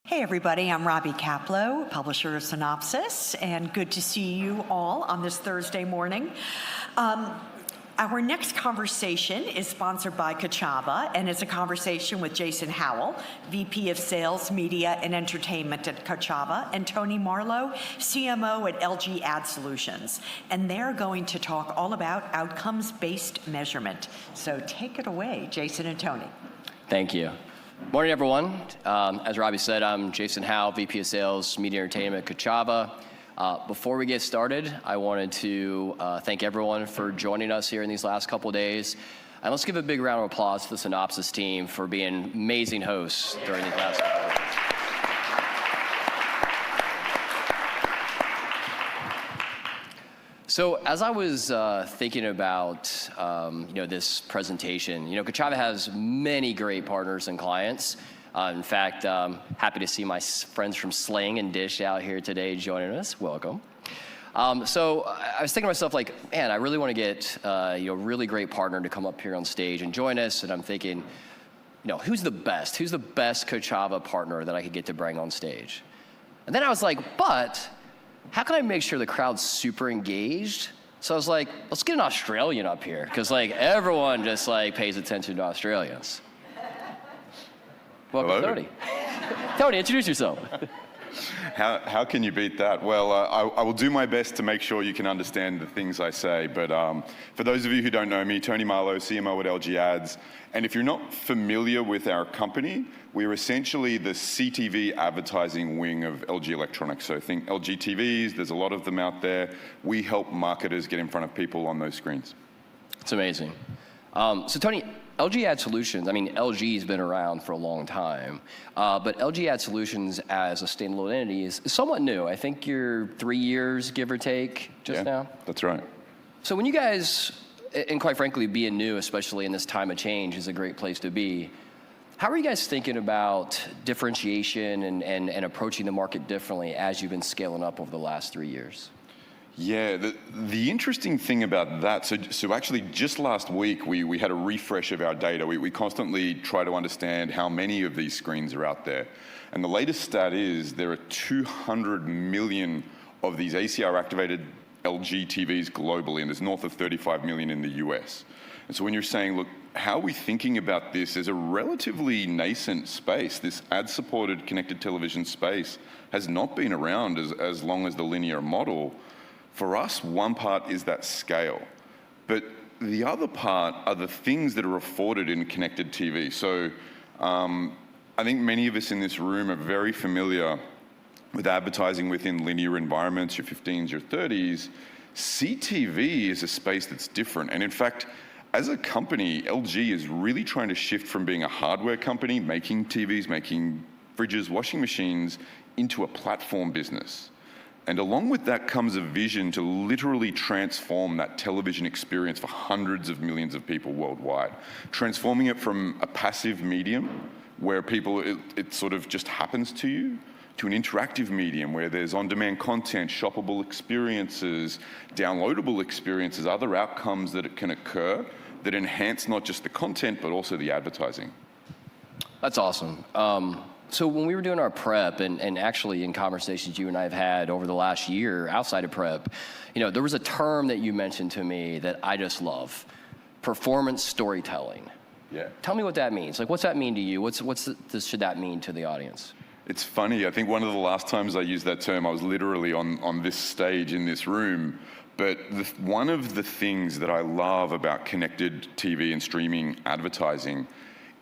Hey everybody, I'm Robbie Kaplow, publisher of Synopsis, and good to see you all on this Thursday morning. Our next conversation is sponsored by Kochava, and it's a conversation with Jason Howell, VP of Sales, Media, and Entertainment at Kochava, and Tony Marlowe, CMO at LG Ad Solutions. And they're going to talk all about outcomes-based measurement. So take it away, Jason and Tony. Thank you. Morning, everyone. As Robbie said, I'm Jason Howell, VP of Sales, Media Entertainment at Kochava. Before we get started, I wanted to thank everyone for joining us here in these last couple of days. And let's give a big round of applause to the Synopsis team for being amazing hosts during these last couple of days. So as I was thinking about this presentation, Kochava has many great partners and clients. In fact, happy to see my friends from Sling and Dish out here today joining us. Welcome. So I was thinking to myself, man, I really want to get a really great partner to come up here on stage and join us. And I'm thinking, who's the best? Who's the best Kochava partner that I could get to bring on stage? And then I was like, but how can I make sure the crowd's super engaged? So I was like, let's get an Australian up here, because everyone just pays attention to Australians. Welcome, Hello. Tony. Tony, introduce yourself. How can you beat that? Well, I will do my best to make sure you can understand the things I say. But for those of you who don't know me, Tony Marlowe, CMO at LG Ads. And if you're not familiar with our company, we're essentially the CTV advertising wing of LG Electronics. So think LG TVs, there's a lot of them out there. We help marketers get in front of people on those screens. It's amazing. So Tony, LG Ad Solutions, LG's been around for a long time, but LG Ad Solutions as a standalone entity is somewhat new. I think you're 3 years, give or take, now? That's right. So when you guys, and quite frankly, being new, especially in this time of change, is a great place to be. How are you guys thinking about differentiation and approaching the market differently as you've been scaling up over the last 3 years? Yeah, the interesting thing about that, so actually just last week, we had a refresh of our data. We constantly try to understand how many of these screens are out there. And the latest stat is there are 200 million of these ACR-activated LG TVs globally, and there's north of 35 million in the US. And so when you're saying, look, how are we thinking about this as a relatively nascent space? This ad-supported connected television space has not been around as long as the linear model. For us, one part is that scale, but the other part are the things that are afforded in connected TV. So I think many of us in this room are very familiar with advertising within linear environments, your 15s, your 30s. CTV is a space that's different. And in fact, as a company, LG is really trying to shift from being a hardware company, making TVs, making fridges, washing machines, into a platform business. And along with that comes a vision to literally transform that television experience for hundreds of millions of people worldwide, transforming it from a passive medium where it sort of just happens to you, to an interactive medium where there's on-demand content, shoppable experiences, downloadable experiences, other outcomes that can occur that enhance not just the content, but also the advertising. That's awesome. So when we were doing our prep, and actually in conversations you and I have had over the last year outside of prep, there was a term that you mentioned to me that I just love: performance storytelling. Yeah. Tell me what that means. What's that mean to you? Should that mean to the audience? It's funny. I think one of the last times I used that term, I was literally on this stage in this room. But one of the things that I love about connected TV and streaming advertising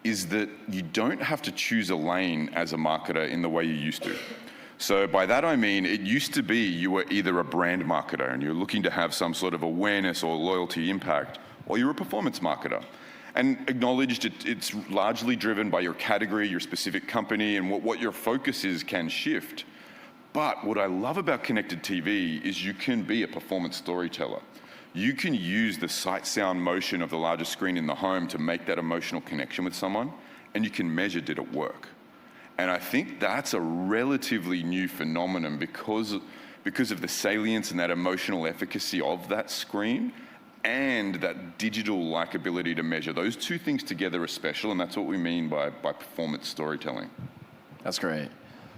is that you don't have to choose a lane as a marketer in the way you used to. So by that I mean, it used to be you were either a brand marketer and you're looking to have some sort of awareness or loyalty impact, or you're a performance marketer. And acknowledged it's largely driven by your category, your specific company, and what your focus is can shift. But what I love about connected TV is you can be a performance storyteller. You can use the sight, sound, motion of the largest screen in the home to make that emotional connection with someone, and you can measure, did it work? And I think that's a relatively new phenomenon because of the salience and that emotional efficacy of that screen and that digital-like ability to measure. Those two things together are special, and that's what we mean by performance storytelling. That's great.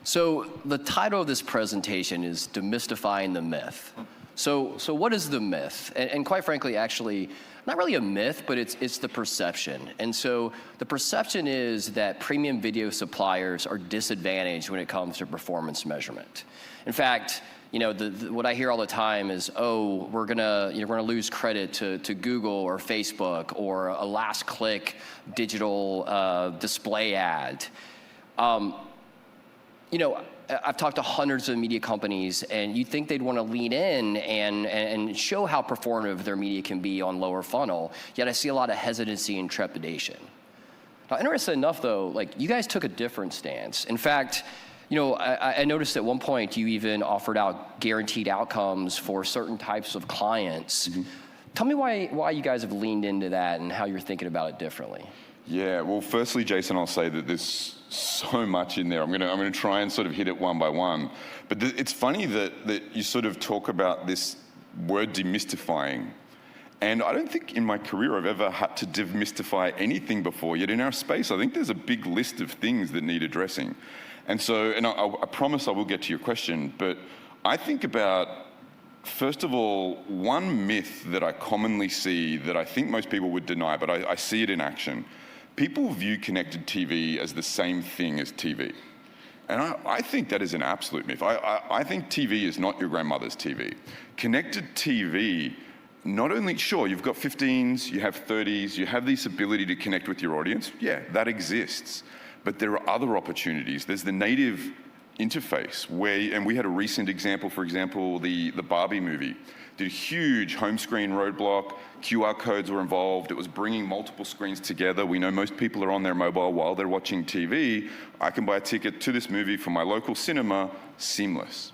So the title of this presentation is Demystifying the Myth. So what is the myth? And quite frankly, actually, not really a myth, but it's the perception. And so the perception is that premium video suppliers are disadvantaged when it comes to performance measurement. In fact, what I hear all the time is, oh, we're gonna lose credit to Google or Facebook or a last click digital display ad. I've talked to hundreds of media companies, and you'd think they'd want to lean in and show how performative their media can be on lower funnel, yet I see a lot of hesitancy and trepidation. Now, interesting enough, though, you guys took a different stance. In fact, I noticed at one point you even offered out guaranteed outcomes for certain types of clients. Mm-hmm. Tell me why you guys have leaned into that and how you're thinking about it differently. Yeah, well, firstly, Jason, I'll say that there's so much in there. I'm gonna try and sort of hit it one by one. But it's funny that you sort of talk about this word demystifying. And I don't think in my career I've ever had to demystify anything before, yet in our space, I think there's a big list of things that need addressing. And so, I promise I will get to your question, but I think about, first of all, one myth that I commonly see that I think most people would deny, but I see it in action. People view connected TV as the same thing as TV. And I think that is an absolute myth. I think TV is not your grandmother's TV. Connected TV, not only, sure, you've got 15s, you have 30s, you have this ability to connect with your audience. Yeah, that exists. But there are other opportunities. There's the native interface and we had a recent example, for example, the Barbie movie. Did a huge home screen roadblock, QR codes were involved, it was bringing multiple screens together. We know most people are on their mobile while they're watching TV. I can buy a ticket to this movie from my local cinema, seamless.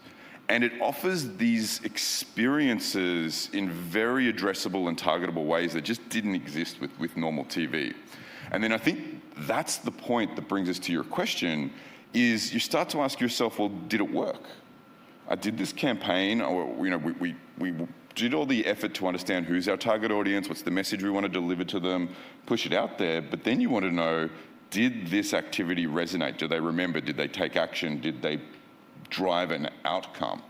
And it offers these experiences in very addressable and targetable ways that just didn't exist with normal TV. And then I think that's the point that brings us to your question, is you start to ask yourself, well, did it work? I did this campaign, or we did all the effort to understand who's our target audience, what's the message we want to deliver to them, push it out there, but then you want to know, did this activity resonate? Do they remember? Did they take action? Did they drive an outcome?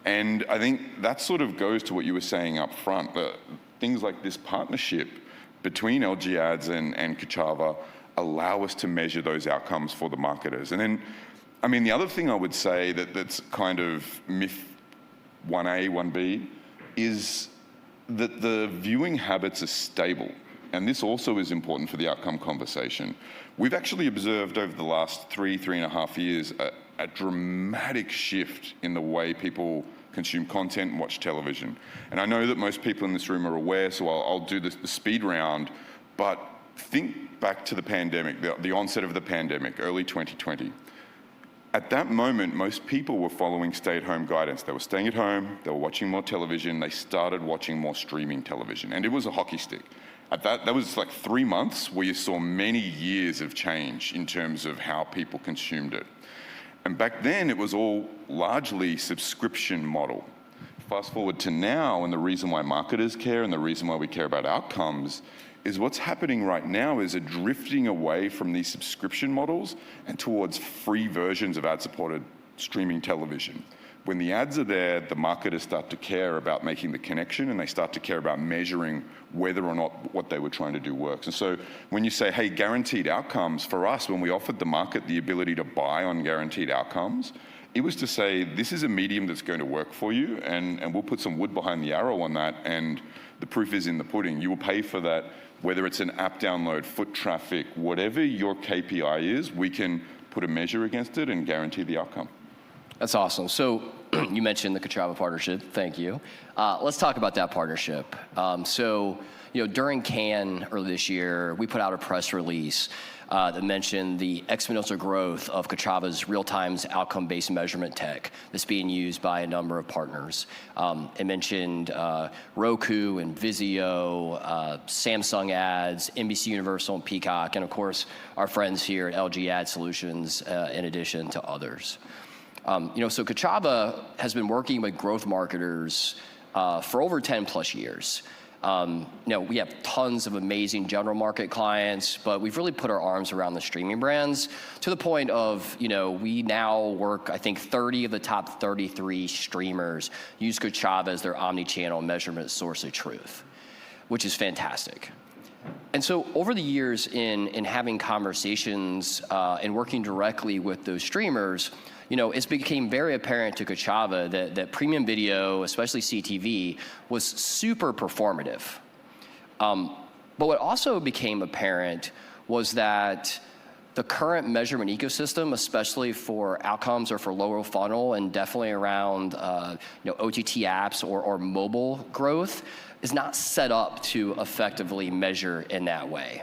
And I think that sort of goes to what you were saying up front. Things like this partnership between LG Ads and Kochava allow us to measure those outcomes for the marketers. And then, the other thing I would say that's kind of myth 1A, 1B, is that the viewing habits are stable. And this also is important for the outcome conversation. We've actually observed over the last 3.5 years, a dramatic shift in the way people consume content and watch television. And I know that most people in this room are aware, so I'll do the speed round, but think back to the pandemic, the onset of the pandemic, early 2020. At that moment, most people were following stay-at-home guidance. They were staying at home, they were watching more television, they started watching more streaming television, and it was a hockey stick. That was like 3 months where you saw many years of change in terms of how people consumed it. And back then, it was all largely subscription model. Fast forward to now, and the reason why marketers care and the reason why we care about outcomes is what's happening right now is a drifting away from these subscription models and towards free versions of ad-supported streaming television. When the ads are there, the marketers start to care about making the connection, and they start to care about measuring whether or not what they were trying to do works. And so when you say, hey, guaranteed outcomes, for us, when we offered the market the ability to buy on guaranteed outcomes, it was to say, this is a medium that's going to work for you, and we'll put some wood behind the arrow on that, and the proof is in the pudding. You will pay for that, whether it's an app download, foot traffic, whatever your KPI is, we can put a measure against it and guarantee the outcome. That's awesome. So you mentioned the Kochava partnership. Thank you. Let's talk about that partnership. During Cannes earlier this year, we put out a press release that mentioned the exponential growth of Kochava's real-time outcome-based measurement tech that's being used by a number of partners. It mentioned Roku and Vizio, Samsung Ads, NBC Universal and Peacock, and of course, our friends here at LG Ad Solutions, in addition to others. So Kochava has been working with growth marketers for over 10 plus years. We have tons of amazing general market clients, but we've really put our arms around the streaming brands to the point of, we now work, I think 30 of the top 33 streamers use Kochava as their omni-channel measurement source of truth, which is fantastic. And so over the years in having conversations and working directly with those streamers, it's became very apparent to Kochava that premium video, especially CTV, was super performative. But what also became apparent was that the current measurement ecosystem, especially for outcomes or for lower funnel and definitely around OTT apps or mobile growth, is not set up to effectively measure in that way.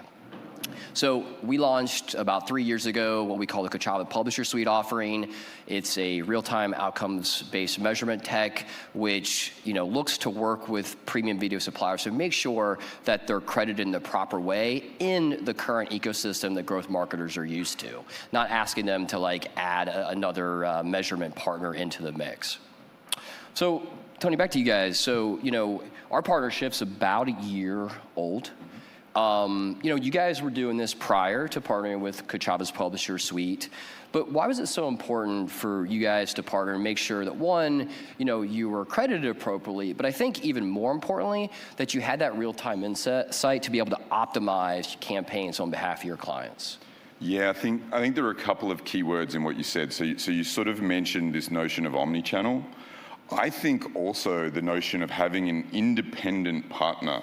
So we launched about 3 years ago what we call the Kochava Publisher Suite offering. It's a real-time outcomes-based measurement tech, which looks to work with premium video suppliers to make sure that they're credited in the proper way in the current ecosystem that growth marketers are used to, not asking them to add another measurement partner into the mix. So Tony, back to you guys. So our partnership's about a year old. You guys were doing this prior to partnering with Kochava's Publisher Suite, but why was it so important for you guys to partner and make sure that one, you were credited appropriately, but I think even more importantly, that you had that real-time insight to be able to optimize campaigns on behalf of your clients? Yeah, I think there are a couple of key words in what you said. So you sort of mentioned this notion of omni-channel. I think also the notion of having an independent partner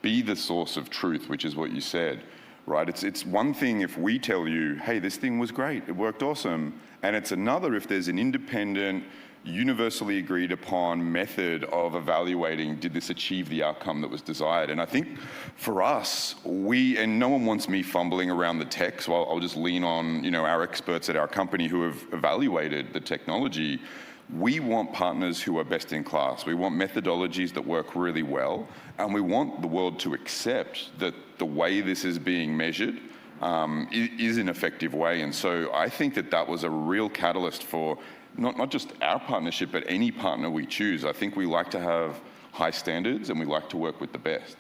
be the source of truth, which is what you said, right? It's one thing if we tell you, hey, this thing was great, it worked awesome, and it's another if there's an independent, universally agreed upon method of evaluating, did this achieve the outcome that was desired? And I think for us, and no one wants me fumbling around the tech, so I'll just lean on our experts at our company who have evaluated the technology. We want partners who are best in class. We want methodologies that work really well, and we want the world to accept that the way this is being measured is an effective way. And so I think that was a real catalyst for not just our partnership, but any partner we choose. I think we like to have high standards and we like to work with the best.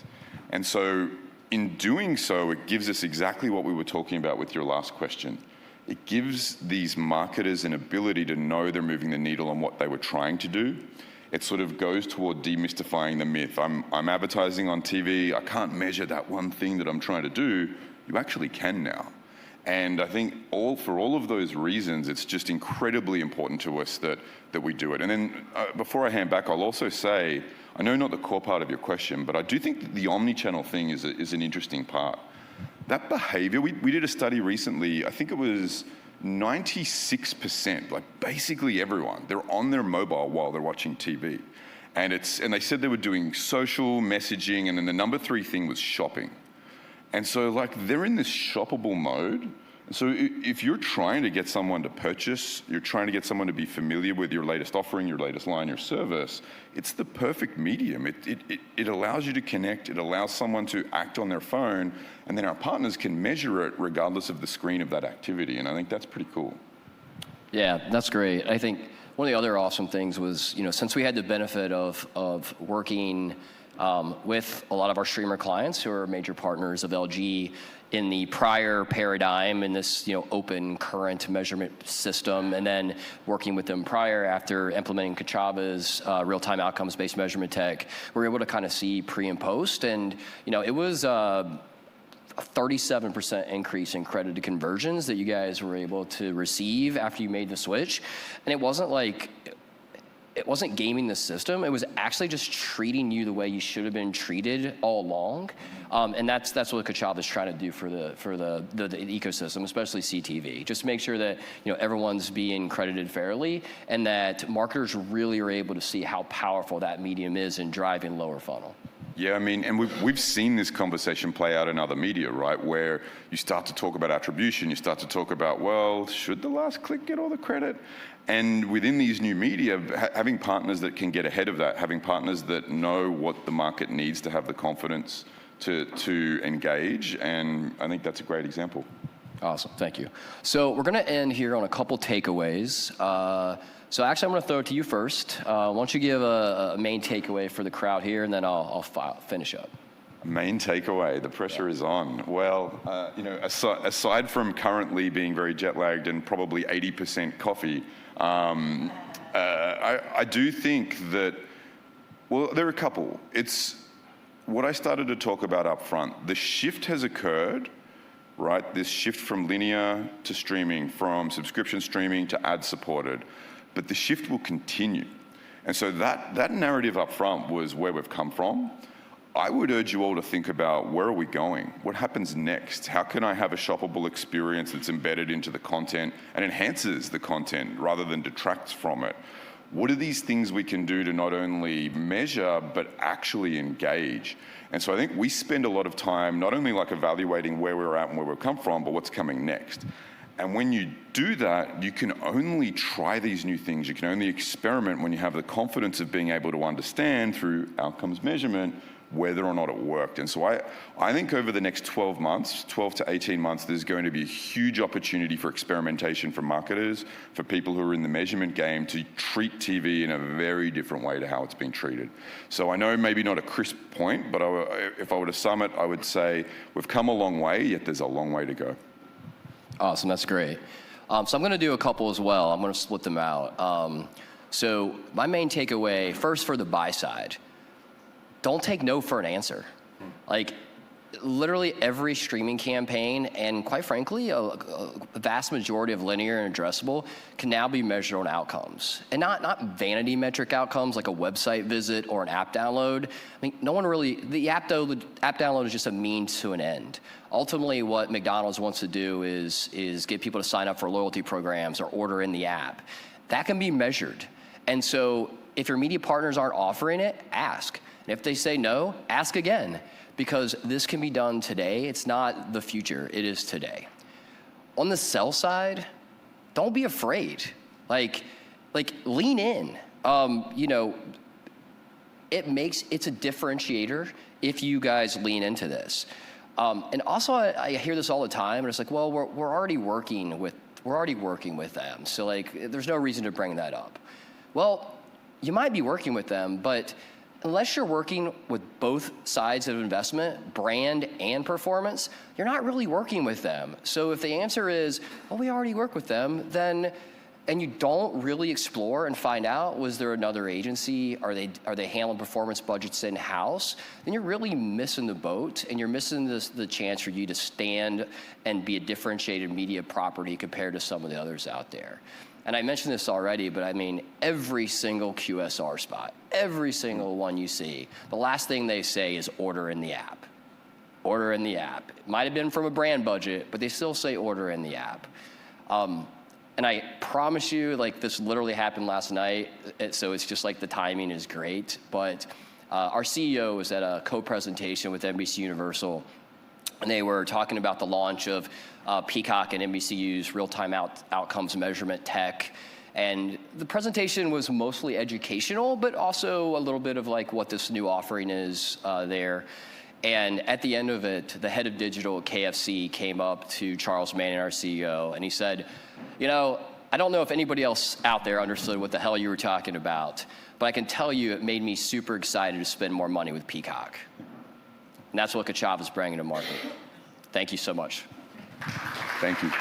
And so in doing so, it gives us exactly what we were talking about with your last question. It gives these marketers an ability to know they're moving the needle on what they were trying to do. It sort of goes toward demystifying the myth. I'm advertising on TV, I can't measure that one thing that I'm trying to do. You actually can now. And I think for all of those reasons, it's just incredibly important to us that we do it. And then before I hand back, I'll also say, I know not the core part of your question, but I do think that the omni-channel thing is an interesting part. That behavior, we did a study recently, I think it was 96%, basically everyone, they're on their mobile while they're watching TV. And they said they were doing social messaging, and then the number 3 thing was shopping. And so they're in this shoppable mode. So if you're trying to get someone to purchase, you're trying to get someone to be familiar with your latest offering, your latest line, your service, it's the perfect medium. It allows you to connect, it allows someone to act on their phone, and then our partners can measure it regardless of the screen of that activity. And I think that's pretty cool. Yeah, that's great. I think one of the other awesome things was, since we had the benefit of working with a lot of our streamer clients who are major partners of LG in the prior paradigm in this open current measurement system, and then working with them prior after implementing Kochava's real-time outcomes-based measurement tech, we're able to kind of see pre and post, and it was a 37% increase in credited conversions that you guys were able to receive after you made the switch. And it wasn't gaming the system. It was actually just treating you the way you should have been treated all along. And that's what Kochava is trying to do for the ecosystem, especially CTV. Just make sure that everyone's being credited fairly, and that marketers really are able to see how powerful that medium is in driving lower funnel. Yeah, I mean, and we've seen this conversation play out in other media, right? Where you start to talk about attribution, you start to talk about, well, should the last click get all the credit? And within these new media, having partners that can get ahead of that, having partners that know what the market needs to have the confidence to engage, and I think that's a great example. Awesome, thank you. So we're gonna end here on a couple takeaways. So actually, I'm going to throw it to you first. Why don't you give a main takeaway for the crowd here, and then I'll finish up. Main takeaway, the pressure is on. Well, aside from currently being very jet lagged and probably 80% coffee, I do think that, well, there are a couple. It's what I started to talk about up front. The shift has occurred, right? This shift from linear to streaming, from subscription streaming to ad-supported. But the shift will continue. And so that narrative up front was where we've come from. I would urge you all to think about, where are we going? What happens next? How can I have a shoppable experience that's embedded into the content and enhances the content rather than detracts from it? What are these things we can do to not only measure, but actually engage? And so I think we spend a lot of time not only like evaluating where we're at and where we've come from, but what's coming next. And when you do that, you can only try these new things. You can only experiment when you have the confidence of being able to understand through outcomes measurement whether or not it worked. And so I think over the next 12 to 18 months, there's going to be a huge opportunity for experimentation for marketers, for people who are in the measurement game, to treat TV in a very different way to how it's been treated. So I know maybe not a crisp point, but if I were to sum it, I would say we've come a long way, yet there's a long way to go. Awesome, that's great. So I'm going to do a couple as well. I'm going to split them out. So my main takeaway, first for the buy side, don't take no for an answer. Like, literally every streaming campaign, and quite frankly, a vast majority of linear and addressable can now be measured on outcomes. And not vanity metric outcomes like a website visit or an app download. I mean, no one really, the app download is just a means to an end. Ultimately, what McDonald's wants to do is get people to sign up for loyalty programs or order in the app. That can be measured. And so if your media partners aren't offering it, ask. And if they say no, ask again, because this can be done today. It's not the future, it is today. On the sell side, don't be afraid. Like lean in. It's a differentiator if you guys lean into this. And also, I hear this all the time, and it's like, well, we're already working with them, so like, there's no reason to bring that up. Well, you might be working with them, but unless you're working with both sides of investment, brand and performance, you're not really working with them. So if the answer is, well, we already work with them, then, and you don't really explore and find out, was there another agency? Are they handling performance budgets in-house? Then you're really missing the boat, and you're missing the chance for you to stand and be a differentiated media property compared to some of the others out there. And I mentioned this already, but I mean, every single QSR spot, every single one you see, the last thing they say is order in the app. Order in the app. It might have been from a brand budget, but they still say order in the app. And I promise you, like, this literally happened last night, so it's just like the timing is great. But our CEO was at a co-presentation with NBC Universal, and they were talking about the launch of Peacock and NBCU's real-time outcomes measurement tech. And the presentation was mostly educational, but also a little bit of like what this new offering is there. And at the end of it, the head of digital at KFC came up to Charles Manning, our CEO, and he said, I don't know if anybody else out there understood what the hell you were talking about, but I can tell you it made me super excited to spend more money with Peacock. And that's what Kochava is bringing to market. Thank you so much. Thank you.